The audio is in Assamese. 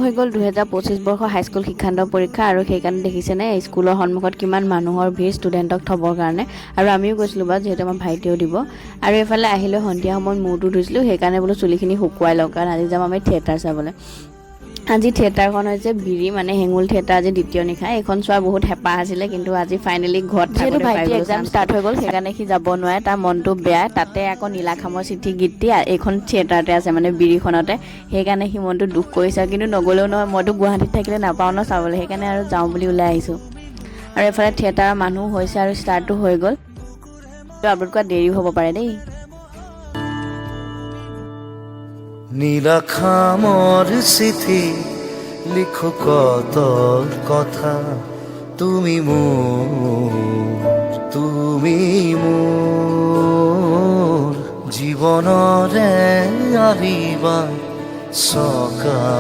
হৈ গ'ল 2025 বৰ্ষৰ হাইস্কুল শিক্ষান্ত পৰীক্ষা আৰু সেইকাৰণে দেখিছেনে স্কুলৰ সন্মুখত কিমান মানুহৰ ভিৰ ষ্টুডেণ্টক থ'বৰ কাৰণে আৰু আমিও গৈছিলোঁ বাৰু যিহেতু আমাৰ ভাইটিয়েও দিব আৰু এইফালে আহিলোঁ সন্ধিয়া সময়ত মূৰটো ধুইছিলোঁ সেইকাৰণে বোলো চুলিখিনি শুকুৱাই লওঁ কাৰণ আজি যাম আমি থিয়েটাৰ চাবলৈ আজি থিয়েটাৰখন হৈছে বিৰি মানে হেঙুল থিয়েটাৰ আজি দ্বিতীয় নিশা এইখন চোৱা বহুত হেঁপাহ আছিলে কিন্তু আজি ফাইনেলি ঘৰত যিহেতু ভাইটি এক্সাম ষ্টাৰ্ট হৈ গ'ল সেইকাৰণে সি যাব নোৱাৰে তাৰ মনটো বেয়া তাতে আকৌ নীলাখামৰ চিঠি গীত দি এইখন থিয়েটাৰতে আছে মানে বিৰিখনতে সেইকাৰণে সি মনটো দুখ কৰিছে কিন্তু নগ'লেও নহয় মইতো গুৱাহাটীত থাকিলে নাপাওঁ ন চাবলৈ সেইকাৰণে আৰু যাওঁ বুলি ওলাই আহিছোঁ আৰু এইফালে থিয়েটাৰৰ মানুহ হৈছে আৰু ষ্টাৰ্টটো হৈ গ'ল আপলোড কৰা দেৰি হ'ব পাৰে দেই নীলাখামৰ চিঠি লিখো কত কথা তুমি মোৰ জীৱনৰে আহিবা সকা